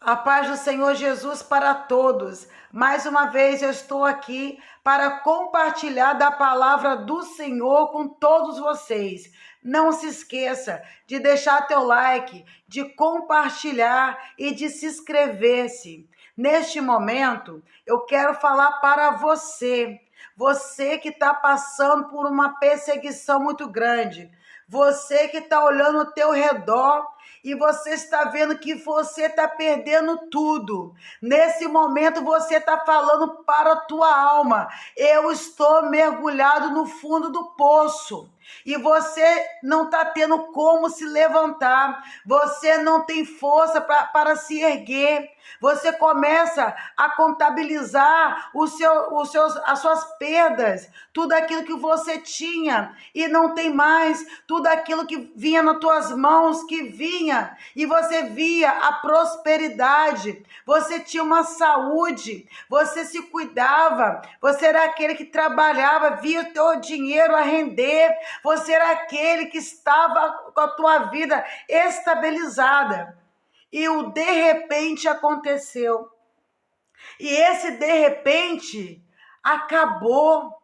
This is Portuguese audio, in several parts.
A paz do Senhor Jesus para todos. Mais uma vez eu estou aqui para compartilhar da palavra do Senhor com todos vocês. Não se esqueça de deixar teu like, de compartilhar e de se inscrever-se. Neste momento, eu quero falar para você que está passando por uma perseguição muito grande. Você que está olhando ao teu redor e você está vendo que você está perdendo tudo. Nesse momento você está falando para a tua alma: eu estou mergulhado no fundo do poço. E você não está tendo como se levantar. Você não tem força para se erguer. Você começa a contabilizar as suas perdas, tudo aquilo que você tinha e não tem mais, tudo aquilo que vinha nas tuas mãos, que vinha, e você via a prosperidade, você tinha uma saúde, você se cuidava, você era aquele que trabalhava, via o teu dinheiro a render, você era aquele que estava com a tua vida estabilizada. E o de repente aconteceu. E esse de repente acabou.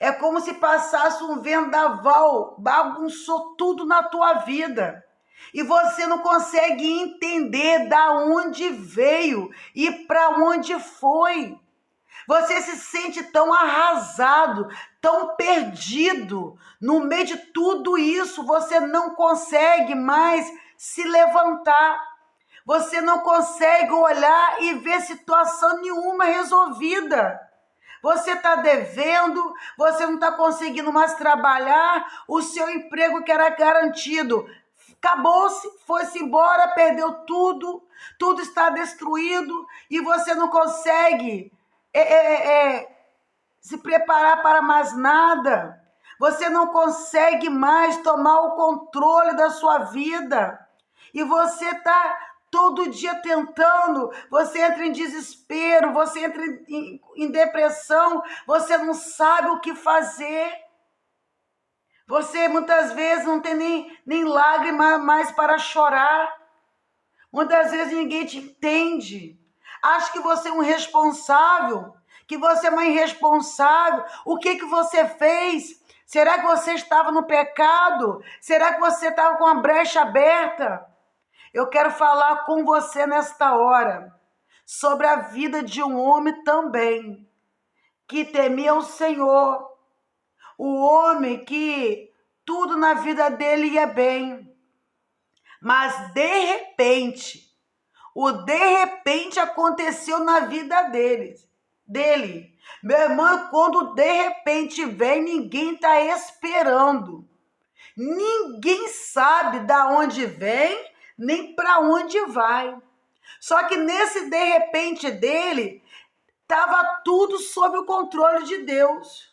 É como se passasse um vendaval, bagunçou tudo na tua vida. E você não consegue entender da onde veio e para onde foi. Você se sente tão arrasado, tão perdido. No meio de tudo isso, você não consegue mais se levantar. Você não consegue olhar e ver situação nenhuma resolvida. Você está devendo, você não está conseguindo mais trabalhar, o seu emprego que era garantido acabou-se, foi-se embora, perdeu tudo, tudo está destruído e você não consegue se preparar para mais nada. Você não consegue mais tomar o controle da sua vida. E você está todo dia tentando, você entra em desespero, você entra em depressão, você não sabe o que fazer. Você muitas vezes não tem nem lágrima mais para chorar. Muitas vezes ninguém te entende. Acha que você é um responsável, que você é uma irresponsável. O que você fez? Será que você estava no pecado? Será que você estava com a brecha aberta? Eu quero falar com você nesta hora sobre a vida de um homem também, que temia o Senhor. O homem que tudo na vida dele ia bem. Mas de repente, o de repente aconteceu na vida dele. Meu irmão, quando de repente vem, ninguém está esperando. Ninguém sabe da onde vem, nem para onde vai. Só que nesse de repente dele, estava tudo sob o controle de Deus.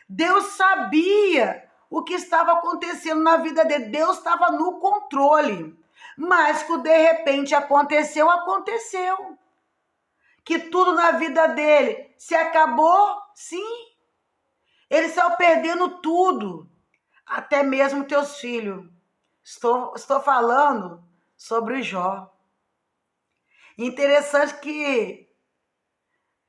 Deus sabia o que estava acontecendo na vida dele. Deus estava no controle. Mas que o de repente aconteceu. Que tudo na vida dele se acabou, sim. Ele saiu perdendo tudo. Até mesmo teus filhos. Estou falando sobre Jó. Interessante que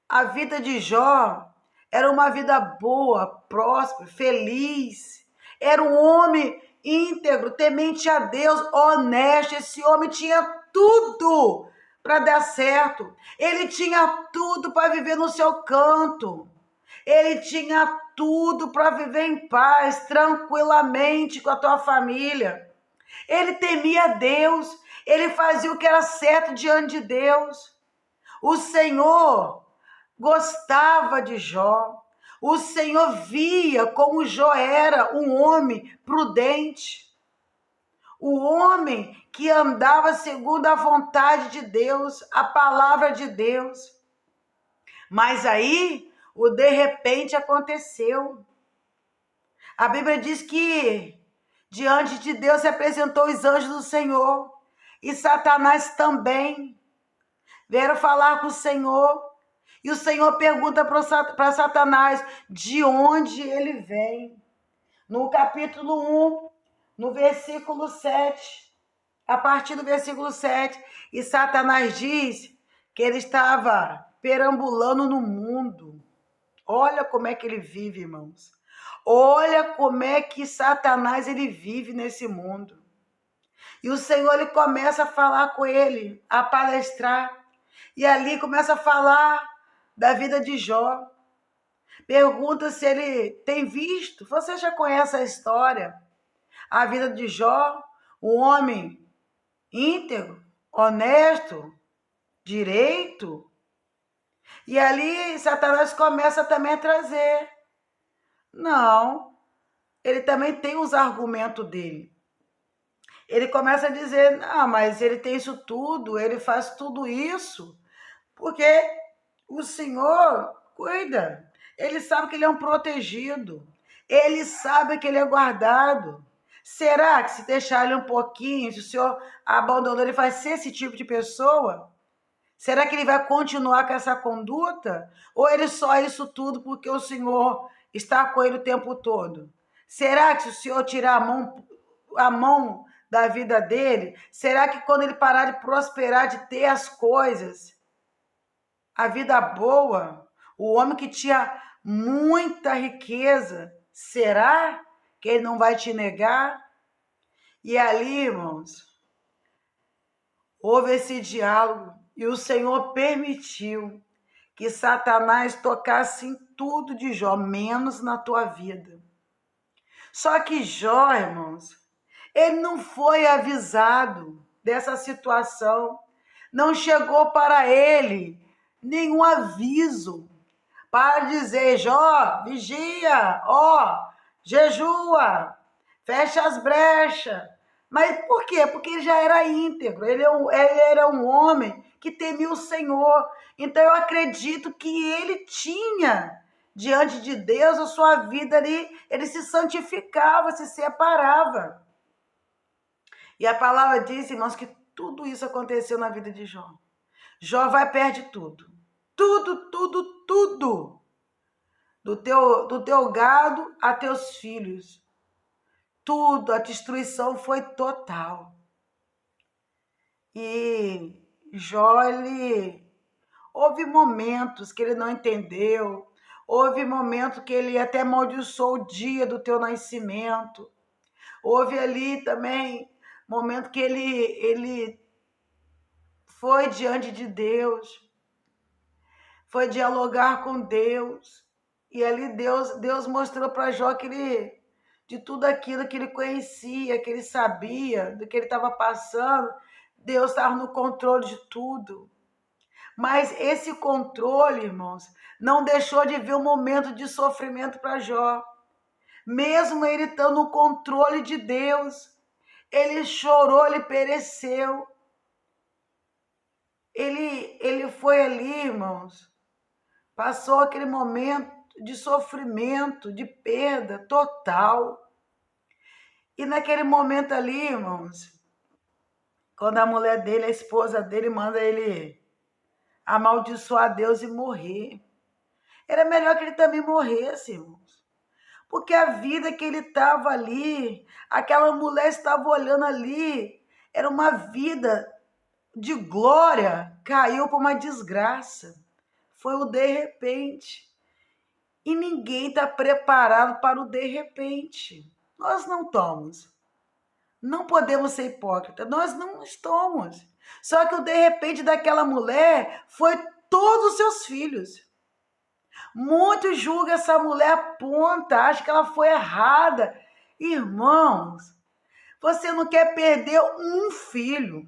a vida de Jó era uma vida boa, próspera, feliz. Era um homem íntegro, temente a Deus, honesto. Esse homem tinha tudo para dar certo. Ele tinha tudo para viver no seu canto. Ele tinha tudo para viver em paz, tranquilamente com a tua família. Ele temia Deus, ele fazia o que era certo diante de Deus. O Senhor gostava de Jó. O Senhor via como Jó era um homem prudente. O homem que andava segundo a vontade de Deus, a palavra de Deus. Mas aí, o de repente aconteceu. A Bíblia diz que diante de Deus se apresentou os anjos do Senhor e Satanás também vieram falar com o Senhor. E o Senhor pergunta para Satanás de onde ele vem. No capítulo 1, no versículo 7. a partir do versículo 7. E Satanás diz que ele estava perambulando no mundo. Olha como é que ele vive, irmãos. Olha como é que Satanás ele vive nesse mundo. E o Senhor ele começa a falar com ele, a palestrar. E ali começa a falar da vida de Jó. Pergunta se ele tem visto. Você já conhece a história? A vida de Jó, um homem íntegro, honesto, direito. E ali Satanás começa também a trazer. Não, ele também tem os argumentos dele. Ele começa a dizer, não, mas ele tem isso tudo, ele faz tudo isso, porque o Senhor cuida. Ele sabe que ele é um protegido. Ele sabe que ele é guardado. Será que se deixar ele um pouquinho, se o Senhor abandonou, ele vai ser esse tipo de pessoa? Será que ele vai continuar com essa conduta? Ou ele só é isso tudo porque o Senhor está com ele o tempo todo? Será que se o Senhor tirar a mão da vida dele, será que quando ele parar de prosperar, de ter as coisas, a vida boa, o homem que tinha muita riqueza, será que ele não vai te negar? E ali, irmãos, houve esse diálogo e o Senhor permitiu que Satanás tocasse em tudo de Jó, menos na tua vida. Só que Jó, irmãos, ele não foi avisado dessa situação, não chegou para ele nenhum aviso para dizer, Jó, vigia, jejua, fecha as brechas. Mas por quê? Porque ele já era íntegro, ele era um homem que temia o Senhor. Então eu acredito que ele tinha diante de Deus a sua vida ali, ele se santificava, se separava. E a palavra diz, irmãos, que tudo isso aconteceu na vida de Jó. Jó vai perder tudo. Tudo, tudo, tudo. Do teu gado a teus filhos. Tudo, a destruição foi total. E Jó, houve momentos que ele não entendeu. Houve momentos que ele até amaldiçoou o dia do teu nascimento. Houve ali também momento que ele foi diante de Deus, foi dialogar com Deus, e ali Deus mostrou para Jó que ele, de tudo aquilo que ele conhecia, que ele sabia, do que ele estava passando, Deus estava no controle de tudo. Mas esse controle, irmãos, não deixou de vir um momento de sofrimento para Jó. Mesmo ele estando no controle de Deus, ele chorou, ele pereceu. Ele foi ali, irmãos, passou aquele momento de sofrimento, de perda total. E naquele momento ali, irmãos, quando a mulher dele, a esposa dele, manda ele amaldiçoar Deus e morrer. Era melhor que ele também morresse, irmãos. Porque a vida que ele estava ali, aquela mulher estava olhando ali, era uma vida de glória, caiu para uma desgraça. Foi o de repente. E ninguém está preparado para o de repente. Nós não estamos. Não podemos ser hipócritas. Nós não estamos. Só que o de repente daquela mulher foi todos os seus filhos. Muitos julgam essa mulher, aponta, acham que ela foi errada. Irmãos, você não quer perder um filho.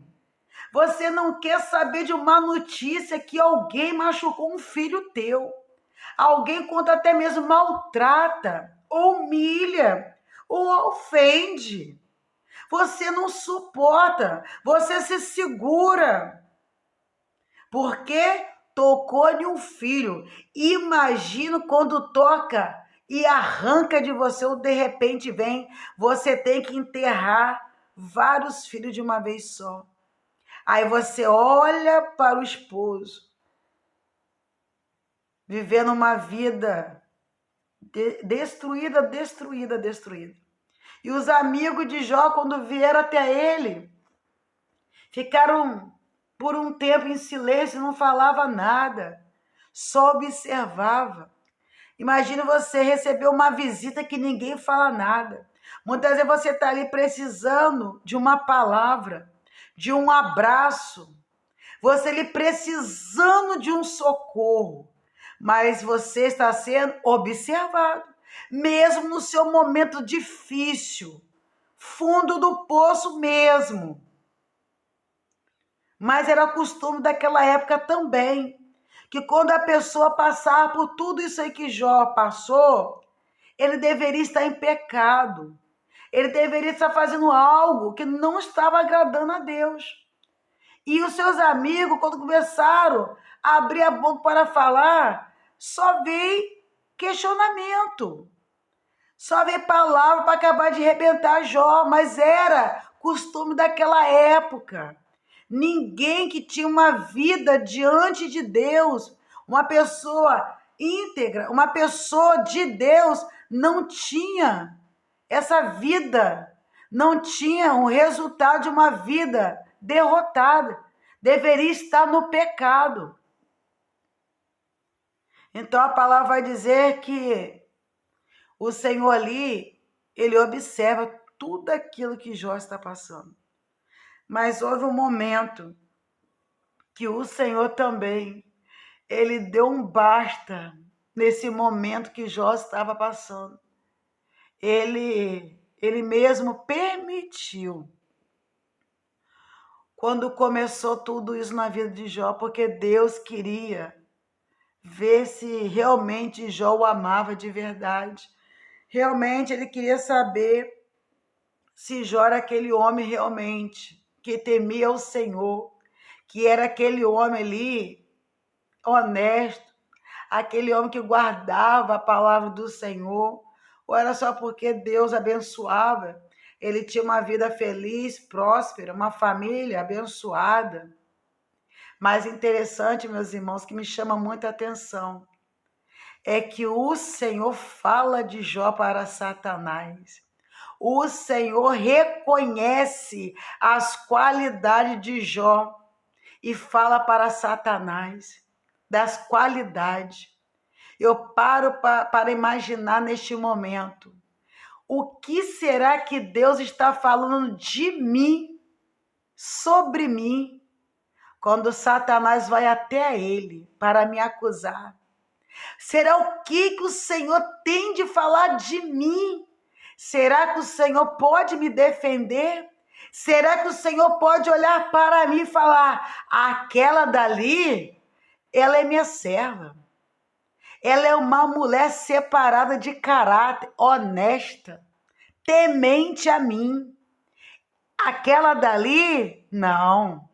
Você não quer saber de uma notícia que alguém machucou um filho teu. Alguém, quando até mesmo maltrata, humilha, ou ofende. Você não suporta, você se segura. Porque tocou em um filho. Imagina quando toca e arranca de você, ou de repente vem, você tem que enterrar vários filhos de uma vez só. Aí você olha para o esposo, vivendo uma vida destruída. E os amigos de Jó, quando vieram até ele, Ficaram por um tempo em silêncio, não falava nada, só observava. Imagina você receber uma visita que ninguém fala nada. Muitas vezes você está ali precisando de uma palavra, de um abraço, você ali precisando de um socorro, mas você está sendo observado, mesmo no seu momento difícil, fundo do poço mesmo. Mas era costume daquela época também, que quando a pessoa passar por tudo isso aí que Jó passou, ele deveria estar em pecado. Ele deveria estar fazendo algo que não estava agradando a Deus. E os seus amigos, quando começaram a abrir a boca para falar, só veio questionamento. Só veio palavra para acabar de arrebentar Jó, mas era costume daquela época. Ninguém que tinha uma vida diante de Deus, uma pessoa íntegra, uma pessoa de Deus, não tinha essa vida, não tinha o resultado de uma vida derrotada, deveria estar no pecado. Então a palavra vai dizer que o Senhor ali, ele observa tudo aquilo que Jó está passando. Mas houve um momento que o Senhor também, ele deu um basta nesse momento que Jó estava passando. Ele mesmo permitiu. Quando começou tudo isso na vida de Jó, porque Deus queria ver se realmente Jó o amava de verdade. Realmente ele queria saber se Jó era aquele homem realmente que temia o Senhor, que era aquele homem ali honesto, aquele homem que guardava a palavra do Senhor, ou era só porque Deus abençoava, ele tinha uma vida feliz, próspera, uma família abençoada. Mas interessante, meus irmãos, que me chama muita atenção, é que o Senhor fala de Jó para Satanás. O Senhor reconhece as qualidades de Jó e fala para Satanás das qualidades. Eu paro para imaginar neste momento, o que será que Deus está falando de mim, sobre mim, quando Satanás vai até ele para me acusar? Será o que o Senhor tem de falar de mim? Será que o Senhor pode me defender? Será que o Senhor pode olhar para mim e falar, aquela dali, ela é minha serva. Ela é uma mulher separada de caráter, honesta, temente a mim. Aquela dali, não.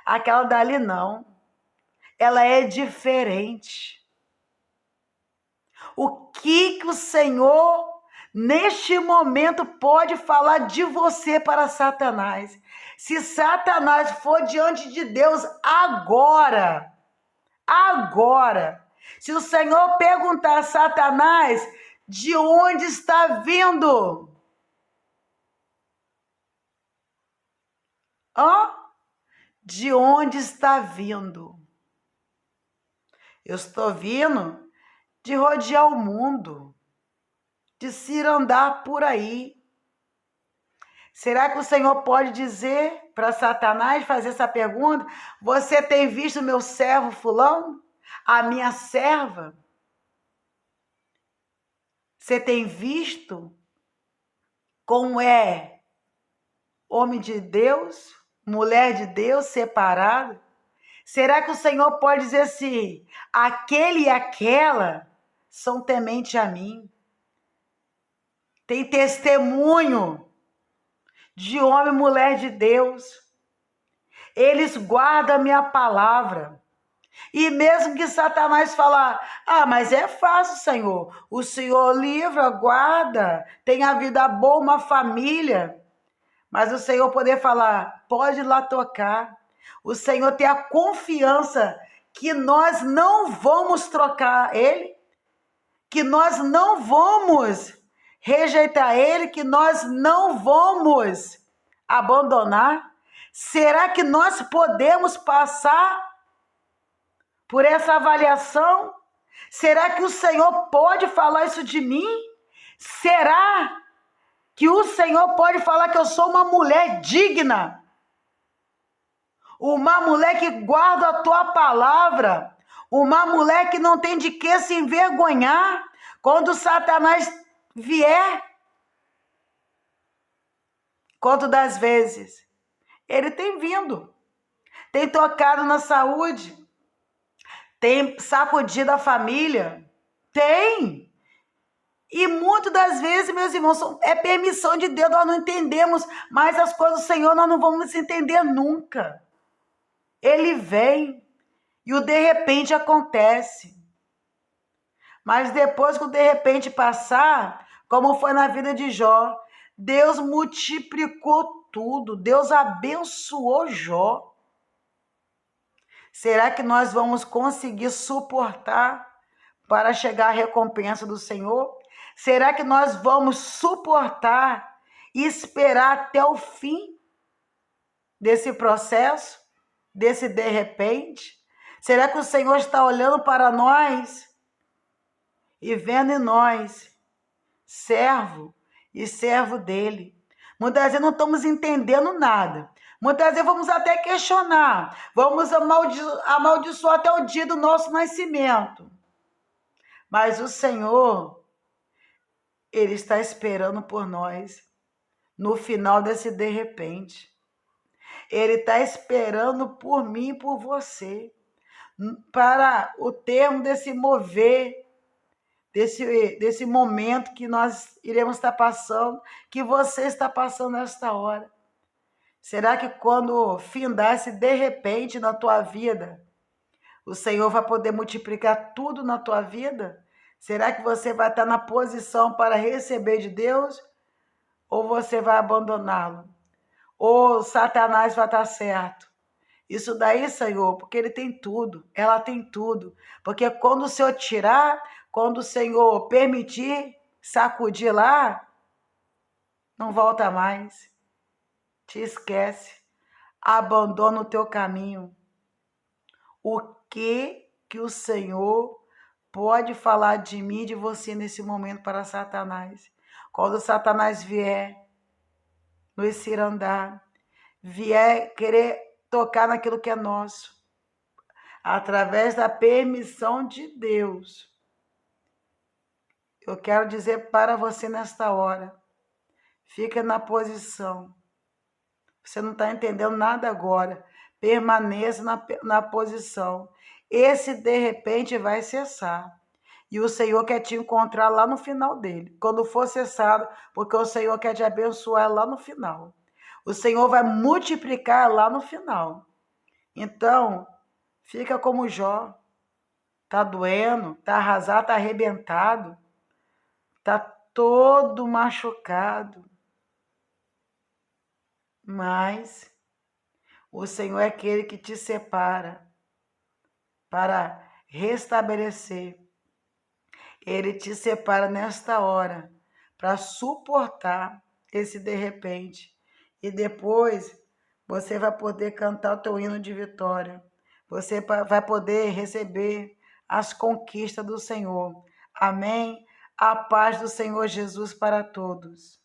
Aquela dali, não. Ela é diferente. O que o Senhor, neste momento, pode falar de você para Satanás? Se Satanás for diante de Deus agora, se o Senhor perguntar a Satanás, de onde está vindo? De onde está vindo? Eu estou vindo de rodear o mundo, de se andar por aí. Será que o Senhor pode dizer para Satanás, fazer essa pergunta? Você tem visto meu servo fulano? A minha serva? Você tem visto como é homem de Deus, mulher de Deus, separado? Será que o Senhor pode dizer assim, aquele e aquela são temente a mim? Tem testemunho de homem e mulher de Deus. Eles guardam a minha palavra. E mesmo que Satanás falar, mas é fácil, Senhor. O Senhor livra, guarda, tem a vida boa, uma família. Mas o Senhor poder falar, pode ir lá tocar. O Senhor tem a confiança que nós não vamos trocar Ele, que nós não vamos rejeitar Ele, que nós não vamos abandonar. Será que nós podemos passar por essa avaliação? Será que o Senhor pode falar isso de mim? Será que o Senhor pode falar que eu sou uma mulher digna? Uma mulher que guarda a tua palavra? Uma mulher que não tem de que se envergonhar quando Satanás vier? Quanto das vezes ele tem vindo, tem tocado na saúde, tem sacudido a família? Tem. E muitas das vezes, meus irmãos, é permissão de Deus, nós não entendemos, mas as coisas do Senhor nós não vamos entender nunca. Ele vem e o de repente acontece. Mas depois que o de repente passar, como foi na vida de Jó, Deus multiplicou tudo, Deus abençoou Jó. Será que nós vamos conseguir suportar para chegar à recompensa do Senhor? Será que nós vamos suportar e esperar até o fim desse processo, desse de repente? Será que o Senhor está olhando para nós e vendo em nós servo e servo dele? Muitas vezes não estamos entendendo nada. Muitas vezes vamos até questionar, vamos amaldiçoar até o dia do nosso nascimento. Mas o Senhor, Ele está esperando por nós no final desse de repente. Ele está esperando por mim e por você, para o termo desse mover, desse momento que nós iremos estar passando, que você está passando nesta hora. Será que quando findar esse de repente na tua vida, o Senhor vai poder multiplicar tudo na tua vida? Será que você vai estar na posição para receber de Deus? Ou você vai abandoná-lo? Ou Satanás vai estar certo? Isso daí, Senhor, porque Ele tem tudo, ela tem tudo. Porque quando o Senhor tirar, quando o Senhor permitir, sacudir lá, não volta mais. Te esquece. Abandona o teu caminho. O que o Senhor pode falar de mim e de você nesse momento para Satanás? Quando Satanás vier nos cirandar, vier querer tocar naquilo que é nosso, através da permissão de Deus, eu quero dizer para você nesta hora, fica na posição. Você não está entendendo nada agora. Permaneça na posição. Esse de repente vai cessar. E o Senhor quer te encontrar lá no final dele. Quando for cessado, porque o Senhor quer te abençoar lá no final. O Senhor vai multiplicar lá no final. Então, fica como Jó. Tá doendo, tá arrasado, tá arrebentado. Tá todo machucado. Mas o Senhor é aquele que te separa para restabelecer. Ele te separa nesta hora para suportar esse de repente. E depois você vai poder cantar o teu hino de vitória. Você vai poder receber as conquistas do Senhor. Amém? A paz do Senhor Jesus para todos.